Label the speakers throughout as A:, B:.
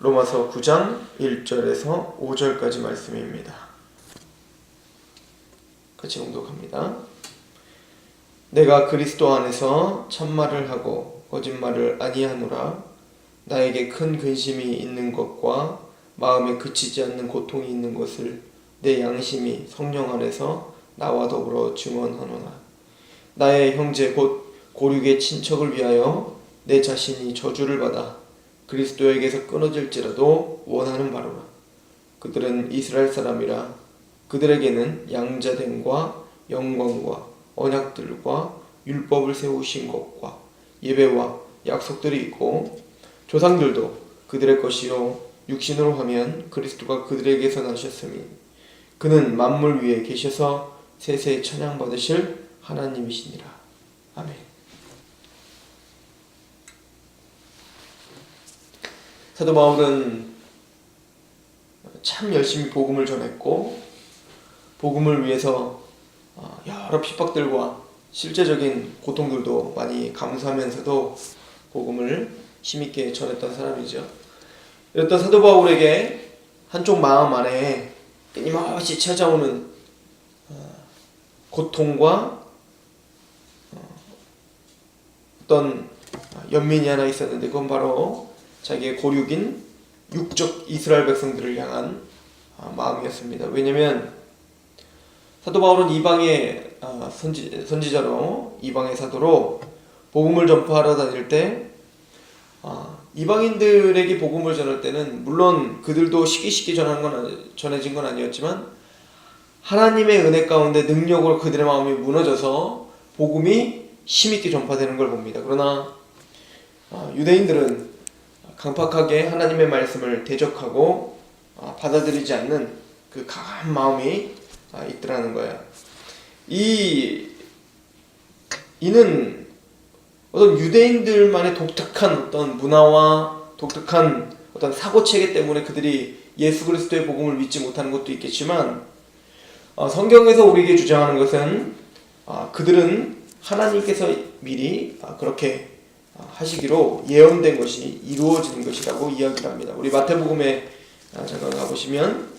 A: 로마서 9장 1절에서 5절까지 말씀입니다. 같이 봉독합니다. 내가 그리스도 안에서 참말을 하고 거짓말을 아니하노라. 나에게 큰 근심이 있는 것과 마음에 그치지 않는 고통이 있는 것을 내 양심이 성령 안에서 나와 더불어 증언하노라. 나의 형제 곧 고륙의 친척을 위하여 내 자신이 저주를 받아 그리스도에게서 끊어질지라도 원하는 바로라. 그들은 이스라엘 사람이라. 그들에게는 양자됨과 영광과 언약들과 율법을 세우신 것과 예배와 약속들이 있고 조상들도 그들의 것이요 육신으로 하면 그리스도가 그들에게서 나셨으니 그는 만물 위에 계셔서 세세 찬양받으실 하나님이시니라. 아멘. 사도 바울은 참 열심히 복음을 전했고 복음을 위해서 여러 핍박들과 실제적인 고통들도 많이 감수하면서도 복음을 힘있게 전했던 사람이죠. 이랬던 사도 바울에게 한쪽 마음 안에 끊임없이 찾아오는 고통과 어떤 연민이 하나 있었는데 그건 바로 자기의 고륙인 육적 이스라엘 백성들을 향한 마음이었습니다. 왜냐하면 사도 바울은 이방의 선지자로 이방의 사도로 복음을 전파하러 다닐 때 이방인들에게 복음을 전할 때는 물론 그들도 쉽게 전해진 건 아니었지만 하나님의 은혜 가운데 능력으로 그들의 마음이 무너져서 복음이 힘있게 전파되는 걸 봅니다. 그러나 유대인들은 강팍하게 하나님의 말씀을 대적하고 받아들이지 않는 그 강한 마음이 있더라는 거예요. 이는 어떤 유대인들만의 독특한 어떤 문화와 독특한 어떤 사고체계 때문에 그들이 예수 그리스도의 복음을 믿지 못하는 것도 있겠지만 성경에서 우리에게 주장하는 것은 그들은 하나님께서 미리 그렇게 하시기로 예언된 것이 이루어지는 것이라고 이야기를 합니다. 우리 마태복음에 잠깐 가보시면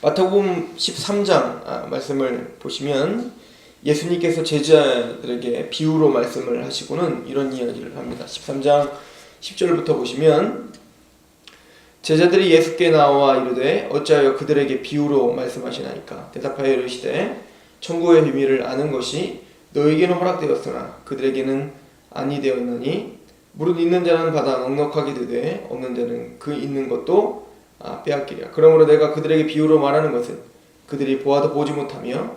A: 마태복음 13장 말씀을 보시면 예수님께서 제자들에게 비유로 말씀을 하시고는 이런 이야기를 합니다. 13장 10절부터 보시면 제자들이 예수께 나와 이르되 어찌하여 그들에게 비유로 말씀하시나이까. 대답하여 이르시되 천국의 비밀을 아는 것이 너에게는 허락되었으나 그들에게는 아니 되었나니 무릇 있는 자는 받아 넉넉하게 되되 없는 자는 그 있는 것도 빼앗기리라. 그러므로 내가 그들에게 비유로 말하는 것은 그들이 보아도 보지 못하며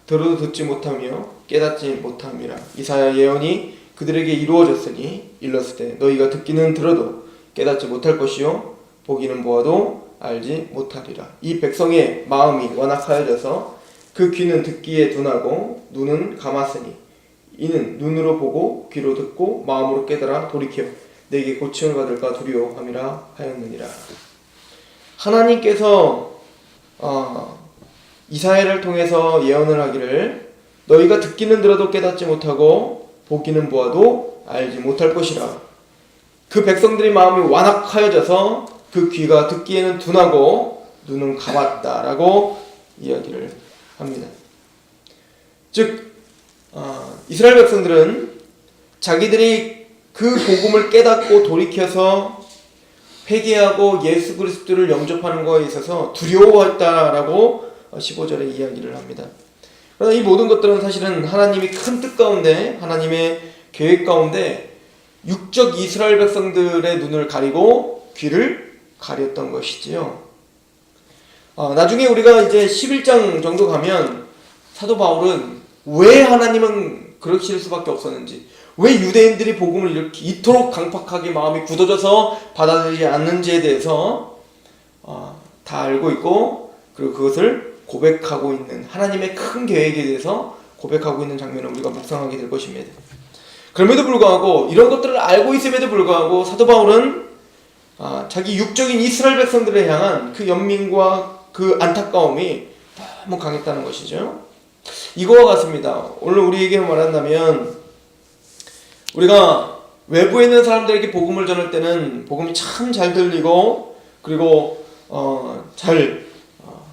A: 들어도 듣지 못하며 깨닫지 못함이라. 이사야 예언이 그들에게 이루어졌으니 일렀을 때 너희가 듣기는 들어도 깨닫지 못할 것이요 보기는 보아도 알지 못하리라. 이 백성의 마음이 완악하여져서 그 귀는 듣기에 둔하고 눈은 감았으니 이는 눈으로 보고 귀로 듣고 마음으로 깨달아 돌이켜 내게 고침을 받을까 두려워함이라 하였느니라. 하나님께서 이사야를 통해서 예언을 하기를 너희가 듣기는 들어도 깨닫지 못하고 보기는 보아도 알지 못할 것이라. 그 백성들의 마음이 완악하여져서 그 귀가 듣기에는 둔하고 눈은 감았다라고 이야기를 합니다. 즉 이스라엘 백성들은 자기들이 그 복음을 깨닫고 돌이켜서 회개하고 예수 그리스도를 영접하는 것에 있어서 두려워했다라고 15절에 이야기를 합니다. 그러나 이 모든 것들은 사실은 하나님이 큰 뜻 가운데 하나님의 계획 가운데 육적 이스라엘 백성들의 눈을 가리고 귀를 가렸던 것이지요. 나중에 우리가 이제 11장 정도 가면 사도 바울은 왜 하나님은 그러실 수밖에 없었는지, 왜 유대인들이 복음을 이렇게 이토록 강팍하게 마음이 굳어져서 받아들이지 않는지에 대해서 다 알고 있고 그리고 그것을 고백하고 있는 하나님의 큰 계획에 대해서 고백하고 있는 장면을 우리가 묵상하게 될 것입니다. 그럼에도 불구하고 이런 것들을 알고 있음에도 불구하고 사도 바울은 자기 육적인 이스라엘 백성들을 향한 그 연민과 그 안타까움이 너무 강했다는 것이죠. 이거와 같습니다. 오늘 우리에게 말한다면 우리가 외부에 있는 사람들에게 복음을 전할 때는 복음이 참 잘 들리고 그리고 잘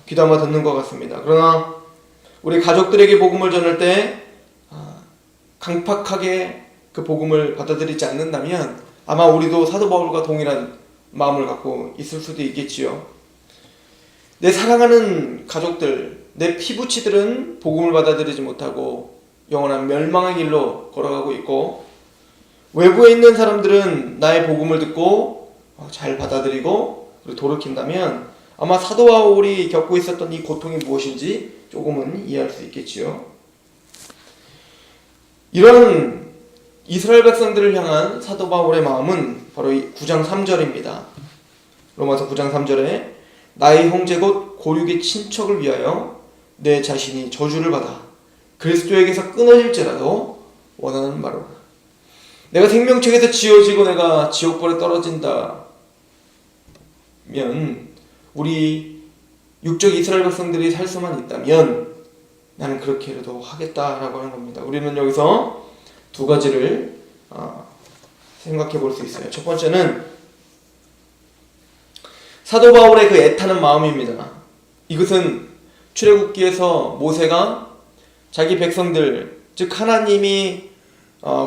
A: 귀담아 듣는 것 같습니다. 그러나 우리 가족들에게 복음을 전할 때 강팍하게 그 복음을 받아들이지 않는다면 아마 우리도 사도 바울과 동일한 마음을 갖고 있을 수도 있겠지요. 내 사랑하는 가족들, 내 피부치들은 복음을 받아들이지 못하고 영원한 멸망의 길로 걸어가고 있고, 외부에 있는 사람들은 나의 복음을 듣고 잘 받아들이고 돌이킨다면 아마 사도 바울이 겪고 있었던 이 고통이 무엇인지 조금은 이해할 수 있겠지요. 이런 이스라엘 백성들을 향한 사도 바울의 마음은 바로 9장 3절입니다. 로마서 9장 3절에 나의 형제 곧 고륙의 친척을 위하여 내 자신이 저주를 받아 그리스도에게서 끊어질지라도 원하는 바로라. 내가 생명책에서 지어지고 내가 지옥불에 떨어진다면 우리 육적 이스라엘 백성들이 살 수만 있다면 나는 그렇게라도 하겠다라고 하는 겁니다. 우리는 여기서 두 가지를 생각해 볼 수 있어요. 첫 번째는 사도 바울의 그 애타는 마음입니다. 이것은 출애굽기에서 모세가 자기 백성들, 즉 하나님이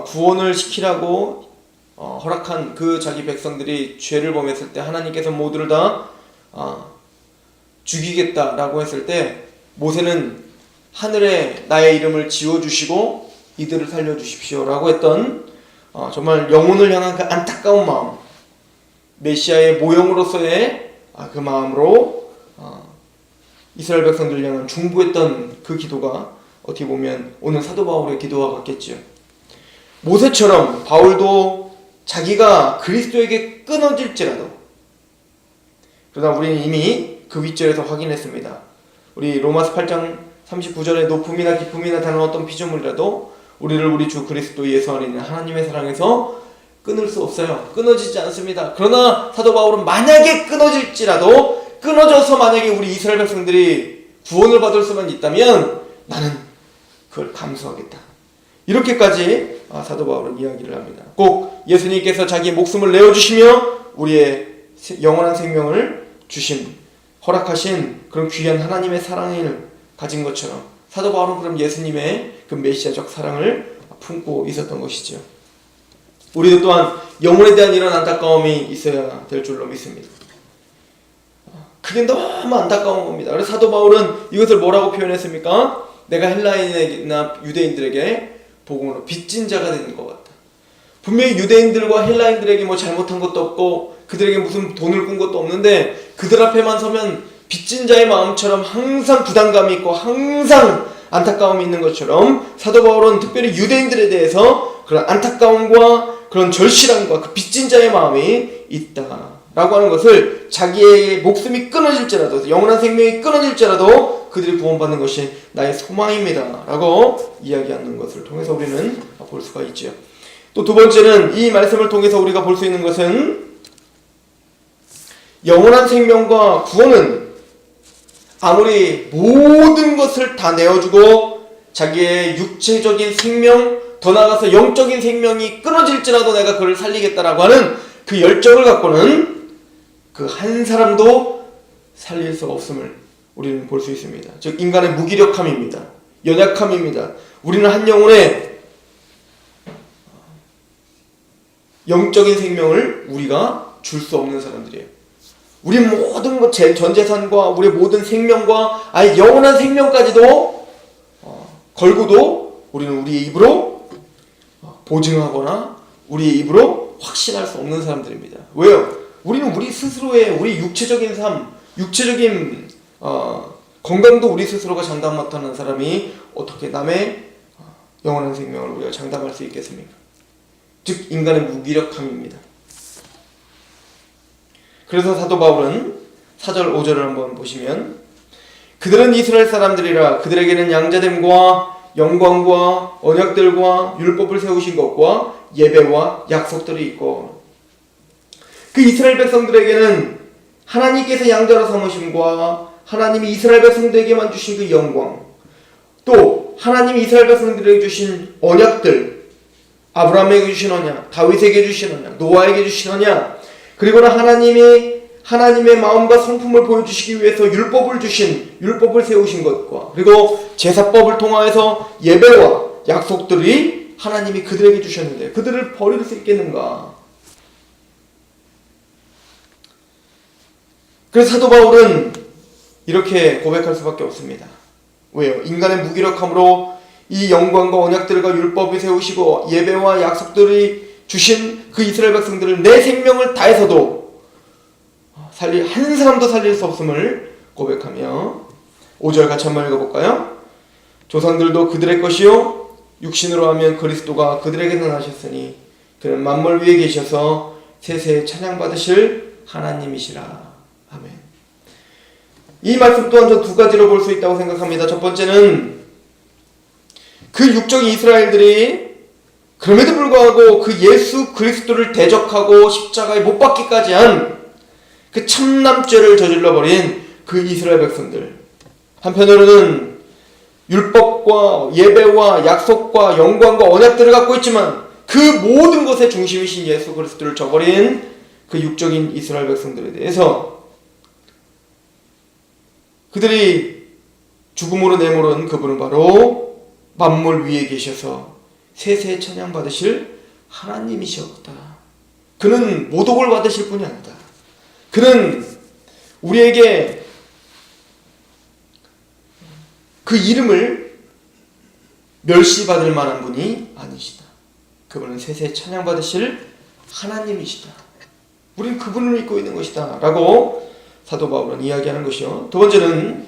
A: 구원을 시키라고 허락한 그 자기 백성들이 죄를 범했을 때 하나님께서 모두를 다 죽이겠다라고 했을 때 모세는 하늘에 나의 이름을 지워주시고 이들을 살려주십시오 라고 했던 정말 영혼을 향한 그 안타까운 마음, 메시아의 모형으로서의 그 마음으로 이스라엘 백성들을 향한 중보했던 그 기도가 어떻게 보면 오늘 사도 바울의 기도와 같겠지요. 모세처럼 바울도 자기가 그리스도에게 끊어질지라도, 그러나 우리는 이미 그 윗절에서 확인했습니다. 우리 로마서 8장 39절에 높음이나 깊음이나 다른 어떤 피조물이라도 우리를 우리 주 그리스도 예수 안에 있는 하나님의 사랑에서 끊을 수 없어요. 끊어지지 않습니다. 그러나 사도 바울은 만약에 끊어질지라도, 끊어져서 만약에 우리 이스라엘 백성들이 구원을 받을 수만 있다면 나는 그걸 감수하겠다. 이렇게까지 사도 바울은 이야기를 합니다. 꼭 예수님께서 자기의 목숨을 내어주시며 우리의 영원한 생명을 주신, 허락하신 그런 귀한 하나님의 사랑을 가진 것처럼 사도 바울은 그럼 예수님의 그 메시아적 사랑을 품고 있었던 것이죠. 우리도 또한 영혼에 대한 이런 안타까움이 있어야 될 줄로 믿습니다. 그게 너무 안타까운 겁니다. 그래서 사도 바울은 이것을 뭐라고 표현했습니까? 내가 헬라인이나 유대인들에게 복음으로 빚진 자가 되는 것 같다. 분명히 유대인들과 헬라인들에게 뭐 잘못한 것도 없고 그들에게 무슨 돈을 꾼 것도 없는데 그들 앞에만 서면 빚진 자의 마음처럼 항상 부담감이 있고 항상 안타까움이 있는 것처럼 사도 바울은 특별히 유대인들에 대해서 그런 안타까움과 그런 절실함과 그 빚진 자의 마음이 있다라고 하는 것을, 자기의 목숨이 끊어질지라도, 영원한 생명이 끊어질지라도 그들이 구원받는 것이 나의 소망입니다 라고 이야기하는 것을 통해서 우리는 볼 수가 있죠. 또 두 번째는 이 말씀을 통해서 우리가 볼 수 있는 것은 영원한 생명과 구원은 아무리 모든 것을 다 내어주고 자기의 육체적인 생명, 더 나아가서 영적인 생명이 끊어질지라도 내가 그를 살리겠다라고 하는 그 열정을 갖고는 그 한 사람도 살릴 수 없음을 우리는 볼 수 있습니다. 즉 인간의 무기력함입니다. 연약함입니다. 우리는 한 영혼의 영적인 생명을 우리가 줄 수 없는 사람들이에요. 우리 모든 것, 전 재산과 우리 모든 생명과 아예 영원한 생명까지도 걸고도 우리는 우리의 입으로 보증하거나 우리의 입으로 확신할 수 없는 사람들입니다. 왜요? 우리는 우리 스스로의 우리 육체적인 삶, 육체적인 건강도 우리 스스로가 장담 못하는 사람이 어떻게 남의 영원한 생명을 우리가 장담할 수 있겠습니까? 즉 인간의 무기력함입니다. 그래서 사도 바울은 4절 5절을 한번 보시면 그들은 이스라엘 사람들이라 그들에게는 양자됨과 영광과 언약들과 율법을 세우신 것과 예배와 약속들이 있고, 그 이스라엘 백성들에게는 하나님께서 양자로 삼으심과 하나님이 이스라엘 백성들에게만 주신 그 영광, 또 하나님이 이스라엘 백성들에게 주신 언약들, 아브라함에게 주신 언약, 다윗에게 주신 언약, 노아에게 주신 언약, 그리고는 하나님의 마음과 성품을 보여주시기 위해서 율법을 세우신 것과, 그리고 제사법을 통하여서 예배와 약속들이 하나님이 그들에게 주셨는데 그들을 버릴 수 있겠는가? 그래서 사도 바울은 이렇게 고백할 수밖에 없습니다. 왜요? 인간의 무기력함으로 이 영광과 언약들과 율법을 세우시고 예배와 약속들이 주신 그 이스라엘 백성들을 내 생명을 다해서도 한 사람도 살릴 수 없음을 고백하며 5절 같이 한번 읽어볼까요? 조상들도 그들의 것이요 육신으로 하면 그리스도가 그들에게서 나셨으니 그는 만물 위에 계셔서 세세에 찬양받으실 하나님이시라. 아멘. 이 말씀 또한 저 두 가지로 볼 수 있다고 생각합니다. 첫 번째는 그 육적인 이스라엘들이 그럼에도 불구하고 그 예수 그리스도를 대적하고 십자가에 못 박기까지 한 그 참남죄를 저질러버린 그 이스라엘 백성들, 한편으로는 율법과 예배와 약속과 영광과 언약들을 갖고 있지만 그 모든 것의 중심이신 예수 그리스도를 저버린 그 육적인 이스라엘 백성들에 대해서 그들이 죽음으로 내모른 그분은 바로 만물 위에 계셔서 세세에 찬양받으실 하나님이시었다. 그는 모독을 받으실 분이 아니다. 그는 우리에게 그 이름을 멸시받을 만한 분이 아니시다. 그분은 세세에 찬양받으실 하나님이시다. 우리는 그분을 믿고 있는 것이다 라고 사도 바울은 이야기하는 것이요. 두 번째는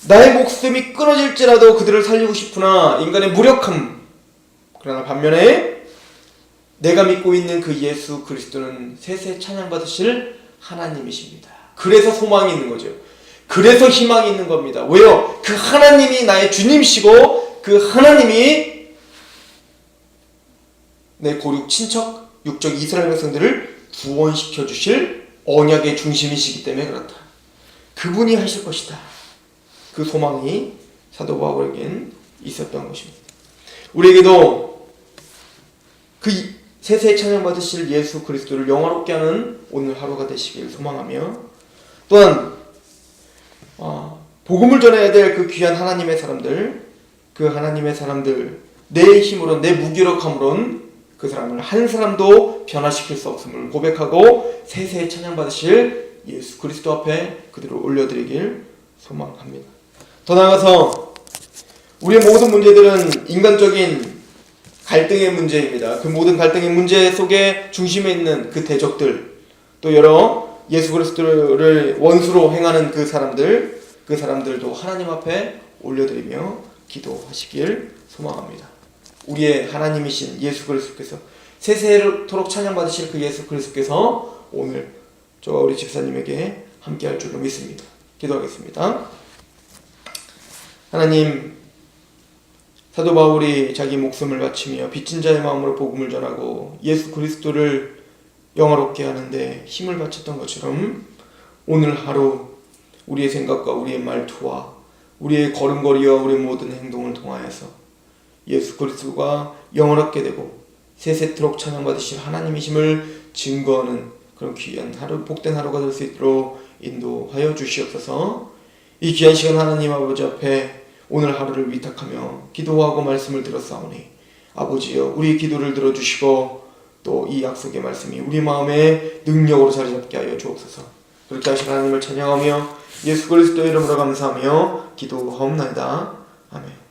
A: 나의 목숨이 끊어질지라도 그들을 살리고 싶으나 인간의 무력함, 그러나 반면에 내가 믿고 있는 그 예수 그리스도는 세세 찬양받으실 하나님이십니다. 그래서 소망이 있는 거죠. 그래서 희망이 있는 겁니다. 왜요? 그 하나님이 나의 주님이시고 그 하나님이 내 고륙 친척 육적 이스라엘 백성들을 구원시켜 주실 언약의 중심이시기 때문에 그렇다. 그분이 하실 것이다. 그 소망이 사도 바울에겐 있었던 것입니다. 우리에게도 그 세세에 찬양받으실 예수 그리스도를 영화롭게 하는 오늘 하루가 되시길 소망하며, 또한 복음을 전해야 될 그 귀한 하나님의 사람들, 내 힘으로, 내 무기력함으로는 그 사람을 한 사람도 변화시킬 수 없음을 고백하고 세세에 찬양받으실 예수 그리스도 앞에 그들을 올려드리길 소망합니다. 더 나아가서 우리의 모든 문제들은 인간적인 갈등의 문제입니다. 그 모든 갈등의 문제 속에 중심에 있는 그 대적들, 또 여러 예수 그리스도를 원수로 행하는 그 사람들도 하나님 앞에 올려드리며 기도하시길 소망합니다. 우리의 하나님이신 예수 그리스도께서 세세토록 찬양받으실 그 예수 그리스도께서 오늘 저와 우리 집사님에게 함께할 줄로 믿습니다. 기도하겠습니다. 하나님, 사도 바울이 자기 목숨을 바치며 빚진 자의 마음으로 복음을 전하고 예수 그리스도를 영화롭게 하는데 힘을 바쳤던 것처럼 오늘 하루 우리의 생각과 우리의 말투와 우리의 걸음걸이와 우리의 모든 행동을 통하여서 예수 그리스도가 영원하게 되고 세세토록 찬양받으실 하나님이심을 증거하는 그런 귀한 하루, 복된 하루가 될 수 있도록 인도하여 주시옵소서. 이 귀한 시간 하나님 아버지 앞에 오늘 하루를 위탁하며 기도하고 말씀을 들었사오니 아버지여, 우리 기도를 들어주시고 또 이 약속의 말씀이 우리 마음에 능력으로 자리잡게 하여 주옵소서. 그렇게 하신 하나님을 찬양하며 예수 그리스도의 이름으로 감사하며 기도하옵나이다. 아멘.